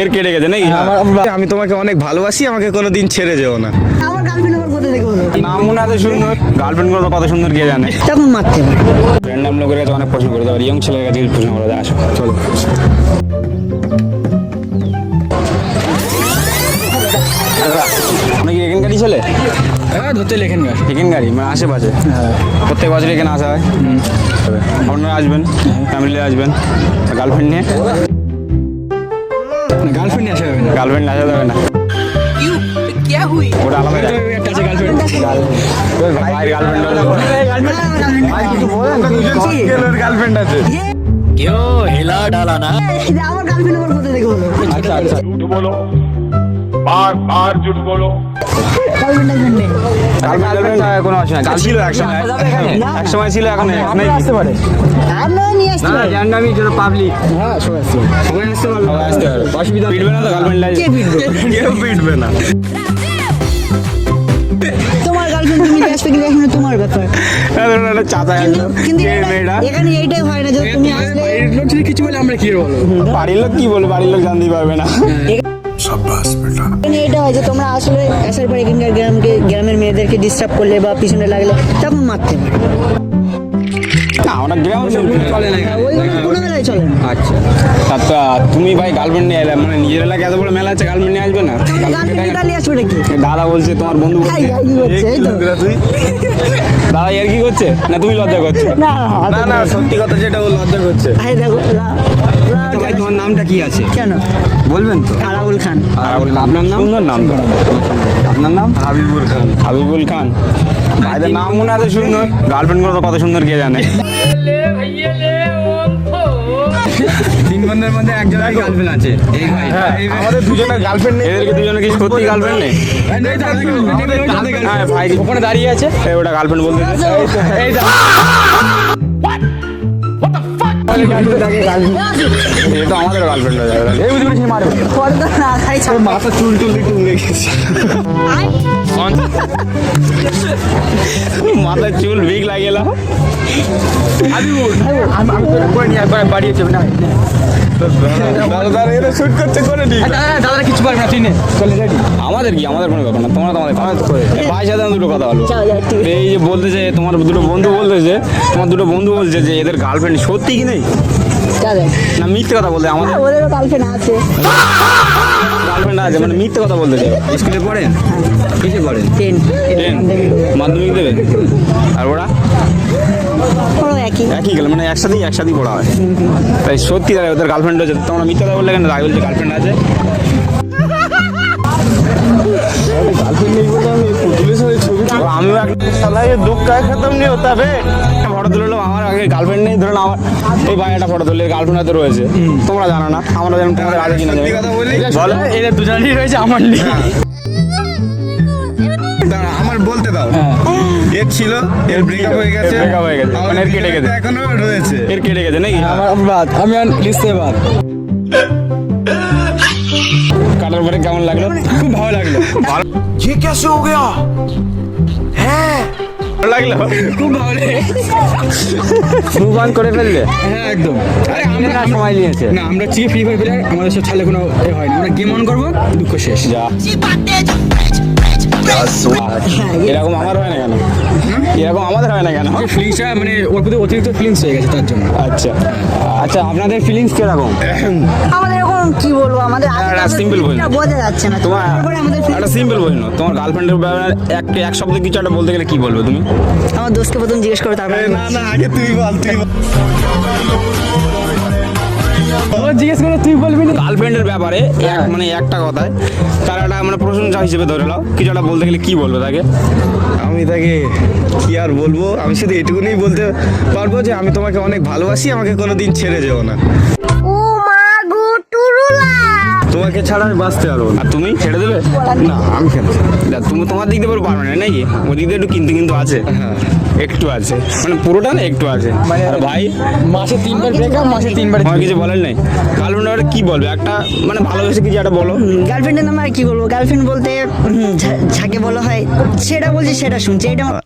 এর কেটে গেছে নাকি? আমি তোমাকে অনেক ভালোবাসি, আমাকে কোনোদিন ছেড়ে যেও না। আমার গার্লফ্রেন্ড আমার কোথা থেকে হলো? নাম মনে এত সুন্দর, গার্লফ্রেন্ড কত কত সুন্দর কে জানে। তখন মারতে হবে। র্যান্ডাম লোকের কাছে অনেক প্রশ্ন করতে পারি, ইয়ং ছেলের কাছে প্রশ্ন করা যায়। আসো চলো। অনেক এখানকারই ছেলে? হ্যাঁ, ধরতে লেখেন গাছ। এখানকারই মানে আশেপাশে? প্রত্যেক বছর এখানে আসা হয়? আপনারা আসবেন, ফ্যামিলি আসবেন, গার্লফ্রেন্ড নিয়ে? গার্লফ্রেন্ড নিয়ে আসা যাবে না। গার্লফ্রেন্ড আসা যাবে না, ওটা আলাদা। একটা আছে গার্লফ্রেন্ড। ভাইয়ের গার্লফ্রেন্ড গার্লফ্রেন্ড আছে। আমার গার্লফ্রেন্ড আমার কোথা থেকে হলো? আচ্ছা আচ্ছা, झूठ बोलो, बार बार झूठ बोलो। গার্লফ্রেন্ড নেই। গার্লফ্রেন্ড কোনো অসুবিধা নেই। ছিল এক সময়, এক সময় ছিল, এখন নেই। আসতে পারে আমরা নিয়ে আসতে পারি। আমি যেটা পাবলিক, হ্যাঁ, সবাই আসছে। সবাই আসতে পারবে, সবাই আসতে পারবে, অসুবিধা পিটবে না তো গার্লফ্রেন্ড কে পিটবে? কেউ পিটবে না। তোমার গার্লফ্রেন্ড তুমি নিয়ে আসবে কিনা এখানে তোমার ব্যাপার। চাচা কিন্তু এখানে এইটাই হয় না যে তুমি আসলে বাড়ির লোক যদি কিছু বলে আমরা কি বলবো? বাড়ির লোক কি বলবে, বাড়ির লোক জানতেই পারবে না। এখানে এইটা হয় যে তোমরা আসলে আসার পর এখানকার গ্রামের মেয়েদেরকে ডিস্টার্ব করলে বা পিছনে লাগলে তখন মারতে হবে। না, আমরা গ্রাম চলে না। ওই কোনো বেলায় চলে না। আচ্ছা, তা তুমি ভাই গার্লফ্রেন্ড নিয়ে এলে, মানে নিজের এলাকায় এত বড় মেলা আছে, গার্লফ্রেন্ড নিয়ে আসবে না? গার্লফ্রেন্ড গালি আসবে নাকি? দাদা বলছে তোমার বন্ধু হাই হাই কি করছে এই তো? দাদা এর কি করছে না তুমি লজ্জা করছো? না না না, সত্যি কথা যেটা ও লজ্জা করছে। হাই দেখো তো ভাই তোমার নামটা কি আছে কেন? বলবেন তো? আরাবুল খান। আপনার নাম? সুন্দর নাম তো। আপনার নাম? হাবিবুল খান। হাবিবুল খান। ভাইদের নাম মনে এত সুন্দর, গার্লফ্রেন্ড কত সুন্দর কে জানে। তিন বন্ধুর মধ্যে একজনের গার্লফ্রেন্ড আছে। এই ভাই, আমাদের দুজনের গার্লফ্রেন্ড নেই। এদেরকে দুজনে কি সত্যি গার্লফ্রেন্ড নেই? হ্যাঁ ভাই ওখানে দাঁড়িয়ে আছে, ওটা গার্লফ্রেন্ড বলতে এই তো আমাদের গার্লফ্রেন্ড হয়ে যাবে। এই বুঝি বুঝি মারবে, পর্দা না খাই ছাড়। মাথা চুল টুল একটু উড়ে গেছে। মাথায় চুল বিগ লাগিয়েলাম। বাড়িয়েছে না দাদা, এরা শুট করতে করে নি। দাদা কিছু পারবে না, তুই নে চলে যাবি। আমাদের কি, আমাদের কোনো ব্যাপার না, তোমরা তোমাদের ভাই সাথে দুটো কথা হলো। চল যাই ঠিক আছে। এই যে বলতেছে তোমার দুটো বন্ধু বলতেছে, তোমার দুটো বন্ধু বলছে যে এদের গার্লফ্রেন্ড সত্যি কি নেই চল যাই। না মিথ্যে কথা বলতে? আমাদের ওদেরও গার্লফ্রেন্ড আছে। গার্লফ্রেন্ড আছে মানে মিথ্যে কথা বলতেছে। স্কুলে পড়েন? কিসে পড়েন? 10 মাধ্যমিক দেবে? আর ওরা পুরো একই। একই গেল, মানে একসাথেই পড়া হয়। তাই সত্যি তাই ওদের গার্লফ্রেন্ড হচ্ছে, তোমরা মিথ্যে কথা বললে কেন? রাগ বলছে গার্লফ্রেন্ড আছে। আমিও ফটো তুললো, আমার আগে গার্লফ্রেন্ড নেই, ধরুন আমার এই ভাই একটা ফটো তুললে গার্লফ্রেন্ড হাতে রয়েছে, তোমরা জানো না, আমরা যেমন তোমাদের আগে কিনা যাবে। বলো এরা দুজনেরই রয়েছে, আমার নেই। আমার বলতে দাও। এর ছিল, এর ব্রেকআপ হয়ে গেছে। breakup হয়ে গেছে, মানে এর কেটে গেছে। এখনো রয়েছে। এর কেটে গেছে নাকি? আমি লিস্টে বাদ। কাটার পরে কেমন লাগলো? খুব ভালো লাগলো। ये कैसे हो गया है? ভালো লাগলো? খুব ভালো মুভ অন করে ফেললে? হ্যাঁ, একদম। আরে আমরা সময় নিয়েছে না, আমরা চিকে ফ্রি ফায়ার প্লেয়ার, আমাদের সাথে ছাড়লে কোনো হয় না। আমরা গেম অন করবো, দুঃখ শেষ। যা এরকম আমার হয় না কেন? এরকম আমাদের হয় না কেন? ফিলিংসটা মানে ওর প্রতি অতিরিক্ত ফিলিংস হয়ে গেছে তার জন্য। আচ্ছা আচ্ছা, আপনাদের ফিলিংস কিরকম? আমাদের এখন কি বলবো, আমাদের simple বলুন। বোঝা যাচ্ছে না। তোমার তারপরে আমাদের একটা সিম্পল প্রশ্ন, তোমার গার্লফ্রেন্ডের ব্যাপারে এক শব্দে কিছু একটা বলতে গেলে কি বলবে তুমি? আমার দোস্তকে প্রথম জিজ্ঞেস করো তারপরে। না, আগে তুই বল, তুই বল। জিজ্ঞেস করে তুই বলবি না। গার্লফ্রেন্ডের ব্যাপারে মানে একটা কথায় তার একটা মানে প্রশংসা হিসেবে ধরে নাও, কিছু একটা বলতে গেলে কি বলবে তাকে? আমি তাকে কি আর বলবো, আমি শুধু এটুকুনি বলতে পারবো যে আমি তোমাকে অনেক ভালোবাসি, আমাকে কোনোদিন ছেড়ে যেও না। ও মা গো টুরুলা। তোমাকে ছাড়া আমি বাঁচতে পারবো না। আর তুমি ছেড়ে দেবে? না, আমি কেন? তুমি তোমার দিক দিয়ে পারবে না নাকি? ওই দিক দিয়ে একটু কিন্তু আছে, একটু আছে, মানে পুরোটা না একটু আছে। আর ভাই মাসে 3বার ব্রেকআপ, মাসে 3বার। আমার কিছু বলেন নাই? গার্লফ্রেন্ড কি বলবে একটা, মানে ভালোবেসে কিছু একটা বলো। গার্লফ্রেন্ডের নাম আর কি বলবো? গার্লফ্রেন্ড বলতে যাকে বলা হয় সেটা বলছে, সেটা শুনছে, এটা আমার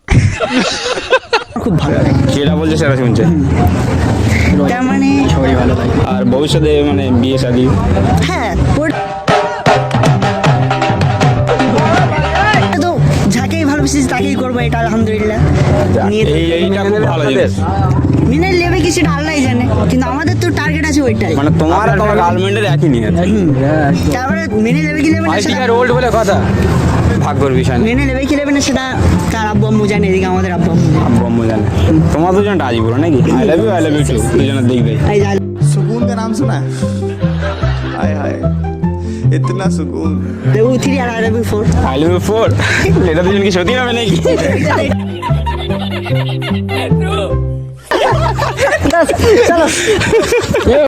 খুব ভালো লাগে। সেটা বলছে সেটা শুনছে, তার মানে আর ভবিষ্যতে মানে বিয়ে শাদী হ্যাঁ মেনে নেবে কি সেটা আল্লাহই জানে, কিন্তু আমাদের তো টার্গেট আছে ওইটাই। মানে তোমার আর তোমার গার্লফ্রেন্ডের একই নিয়ে আছে। তারপরে মেনে নেবে কি নেবে না সেটা ওল্ড বলে কথা, ভাগ্যর বিষয় না। মেনে নেবে কি নেবে না সেটা তার আব্বু আম্মু জানে, এদিকে আমাদের আব্বু আম্মু জানে। আব্বু আম্মু জানে। তোমার দুজন রাজি বলো নাকি? আই লাভ ইউ টু, দুজনের দেখবে। এই যা सुकून का नाम सुना है? हाय हाय इतना सुकून। দেবু 3 আর দেবু 4। আই লাভ ইউ 4, এটা দুজন কি সত্যি হবে নাকি? চলো